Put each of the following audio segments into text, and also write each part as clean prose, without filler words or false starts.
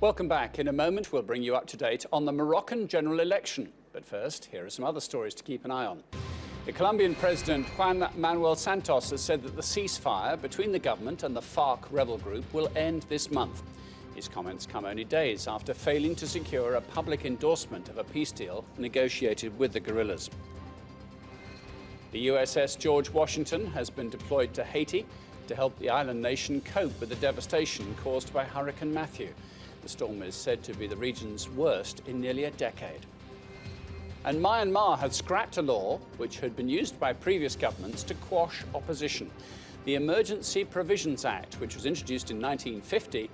Welcome back. In a moment, we'll bring you up to date on the Moroccan general election. But first, here are some other stories to keep an eye on. The Colombian President Juan Manuel Santos has said that the ceasefire between the government and the FARC rebel group will end this month. His comments come only days after failing to secure a public endorsement of a peace deal negotiated with the guerrillas. The USS George Washington has been deployed to Haiti to help the island nation cope with the devastation caused by Hurricane Matthew. The storm is said to be the region's worst in nearly a decade. And Myanmar had scrapped a law which had been used by previous governments to quash opposition. The Emergency Provisions Act, which was introduced in 1950,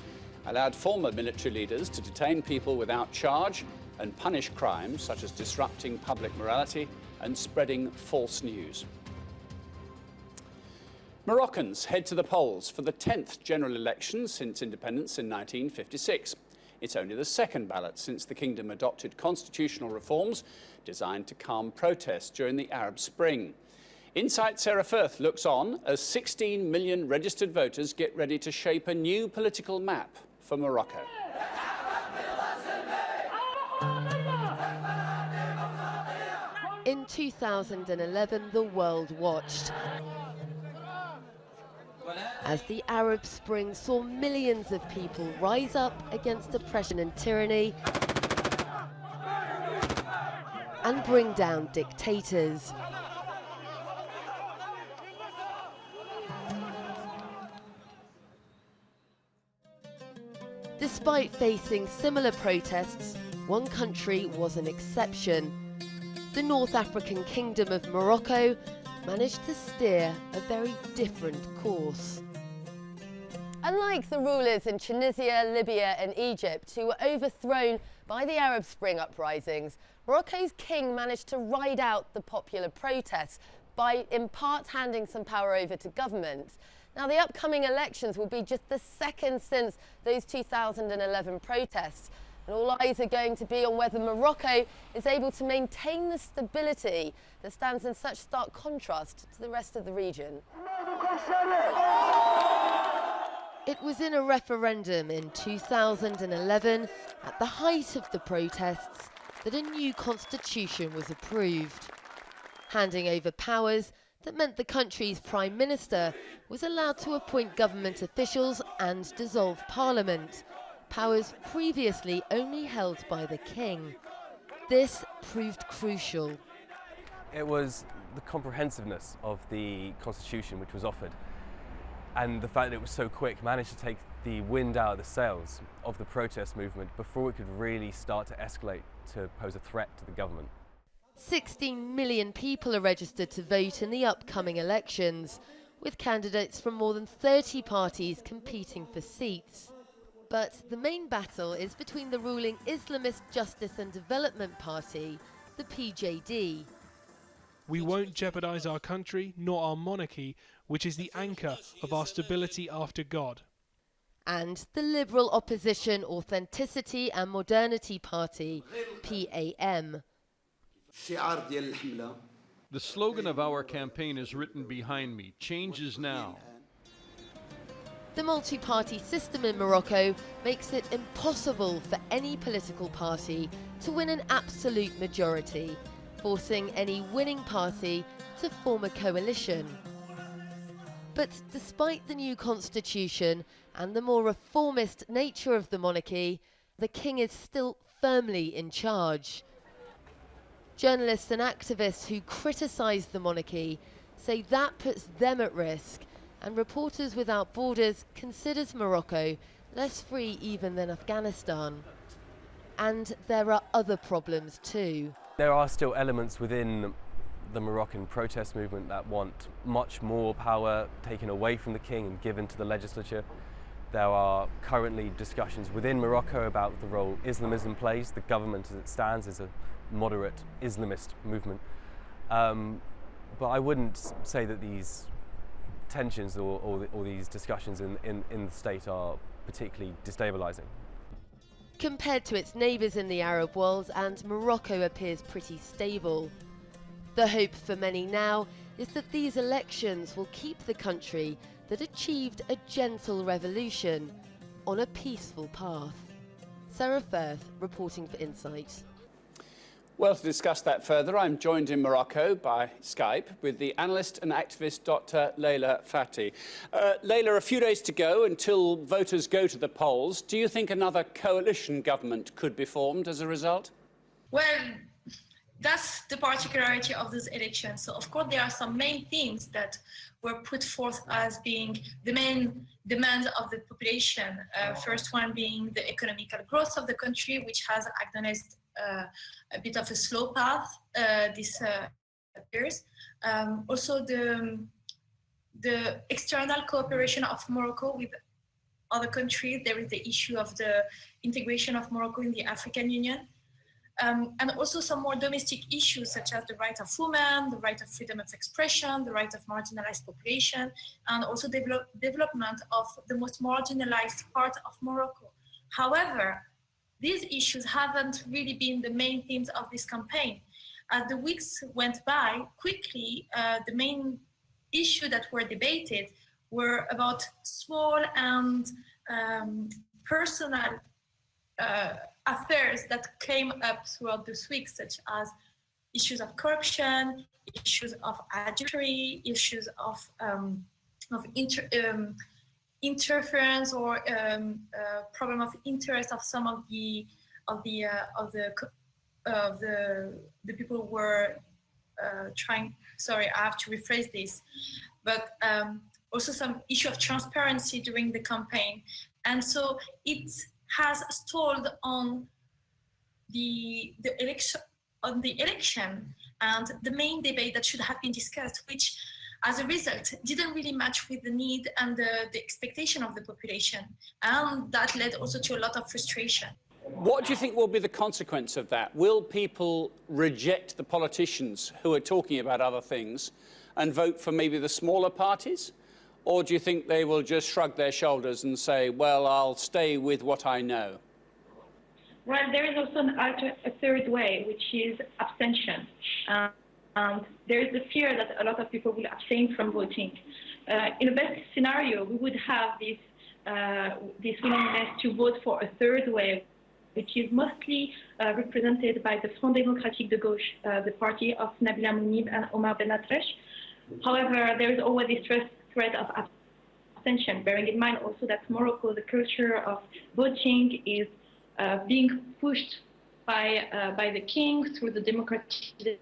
allowed former military leaders to detain people without charge and punish crimes such as disrupting public morality and spreading false news. Moroccans head to the polls for the 10th general election since independence in 1956. It's only the second ballot since the kingdom adopted constitutional reforms designed to calm protests during the Arab Spring. Insight Sarah Firth looks on as 16 million registered voters get ready to shape a new political map for Morocco. In 2011, the world watched as the Arab Spring saw millions of people rise up against oppression and tyranny and bring down dictators. Despite facing similar protests, one country was an exception. The North African Kingdom of Morocco managed to steer a very different course. Unlike the rulers in Tunisia, Libya and Egypt, who were overthrown by the Arab Spring uprisings, Morocco's king managed to ride out the popular protests by in part handing some power over to government. Now, the upcoming elections will be just the second since those 2011 protests, and all eyes are going to be on whether Morocco is able to maintain the stability that stands in such stark contrast to the rest of the region. It was in a referendum in 2011, at the height of the protests, that a new constitution was approved. Handing over powers that meant the country's prime minister was allowed to appoint government officials and dissolve parliament, powers previously only held by the king. This proved crucial. It was the comprehensiveness of the constitution which was offered, and the fact that it was so quick managed to take the wind out of the sails of the protest movement before it could really start to escalate to pose a threat to the government. 16 million people are registered to vote in the upcoming elections, with candidates from more than 30 parties competing for seats. But the main battle is between the ruling Islamist Justice and Development Party, the PJD. We won't jeopardise our country nor our monarchy, which is the anchor of our stability after God. And the liberal opposition Authenticity and Modernity Party, PAM. The slogan of our campaign is written behind me: change is now. The multi-party system in Morocco makes it impossible for any political party to win an absolute majority, forcing any winning party to form a coalition. But despite the new constitution and the more reformist nature of the monarchy, the king is still firmly in charge. Journalists and activists who criticise the monarchy say that puts them at risk, and Reporters Without Borders considers Morocco less free even than Afghanistan. And there are other problems too. There are still elements within the Moroccan protest movement that want much more power taken away from the king and given to the legislature. There are currently discussions within Morocco about the role Islamism plays. The government as it stands is a moderate Islamist movement. But I wouldn't say that these tensions or these discussions in the state are particularly destabilising. Compared to its neighbours in the Arab world, and Morocco appears pretty stable. The hope for many now is that these elections will keep the country that achieved a gentle revolution on a peaceful path. Sarah Firth reporting for Insight. Well, to discuss that further, I'm joined in Morocco by Skype with the analyst and activist Dr. Leila Fati. Leila, a few days to go until voters go to the polls. Do you think another coalition government could be formed as a result? Well, that's the particularity of this election. So, of course, there are some main things that were put forth as being the main demands of the population. First one being the economical growth of the country, which has acknowledged a bit of a slow path this appears. Also, the external cooperation of Morocco with other countries. There is the issue of the integration of Morocco in the African Union. And also some more domestic issues such as the right of women, the right of freedom of expression, the right of marginalized population, and also development of the most marginalized part of Morocco. However, these issues haven't really been the main themes of this campaign. As the weeks went by, quickly, the main issue that were debated were about small and personal affairs that came up throughout this week, such as issues of corruption, issues of adultery, issues of interference or problem of interest of some of the people who were trying. Sorry, I have to rephrase this, but also some issue of transparency during the campaign, and so it has stalled on the election and the main debate that should have been discussed, which as a result didn't really match with the need and the expectation of the population, and that led also to a lot of frustration. What do you think will be the consequence of that? Will people reject the politicians who are talking about other things and vote for maybe the smaller parties? Or do you think they will just shrug their shoulders and say, well, I'll stay with what I know? Well, there is also a third way, which is abstention. And there is the fear that a lot of people will abstain from voting. In the best scenario, we would have this willingness to vote for a third way, which is mostly represented by the Front Démocratique de Gauche, the party of Nabila Mounib and Omar Ben Atresh. However, there is always this threat of abstention, bearing in mind also that Morocco, the culture of voting is being pushed by the king through the democratization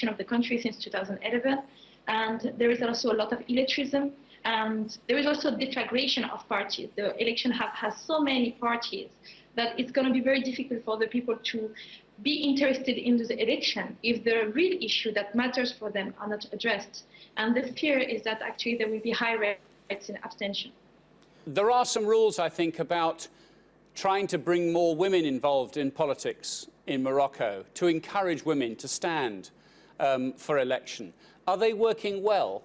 of the country since 2011, and there is also a lot of illettrism, and there is also deflagration of parties. The election has so many parties that it's going to be very difficult for the people to be interested in the election if the real issue that matters for them are not addressed. And the fear is that actually there will be high rates in abstention. There are some rules, I think, about trying to bring more women involved in politics in Morocco, to encourage women to stand for election. Are they working well?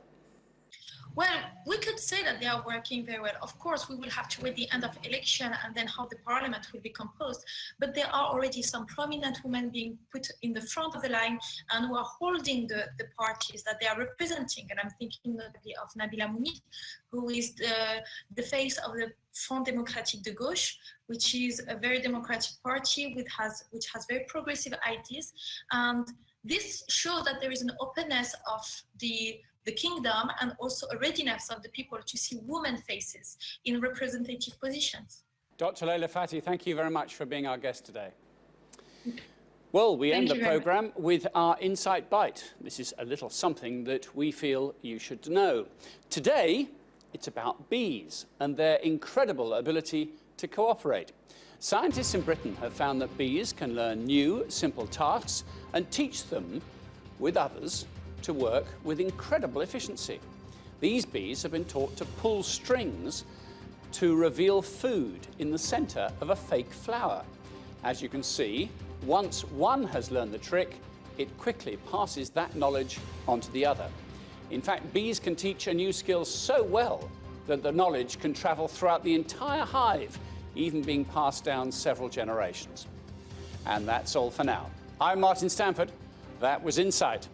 Well, we could say that they are working very well. Of course, we will have to wait the end of election and then how the parliament will be composed. But there are already some prominent women being put in the front of the line and who are holding the parties that they are representing. And I'm thinking notably of Nabila Mounib, who is the face of the Front Démocratique de Gauche, which is a very democratic party which has very progressive ideas. And this shows that there is an openness of the kingdom and also a readiness of the people to see women faces in representative positions. Dr. Leila Fati, thank you very much for being our guest today. Well, we end the programme with our Insight Bite. This is a little something that we feel you should know. Today, it's about bees and their incredible ability to cooperate. Scientists in Britain have found that bees can learn new, simple tasks and teach them, with others, to work with incredible efficiency. These bees have been taught to pull strings to reveal food in the centre of a fake flower. As you can see, once one has learned the trick, it quickly passes that knowledge onto the other. In fact, bees can teach a new skill so well that the knowledge can travel throughout the entire hive, even being passed down several generations. And that's all for now. I'm Martin Stanford. That was Insight.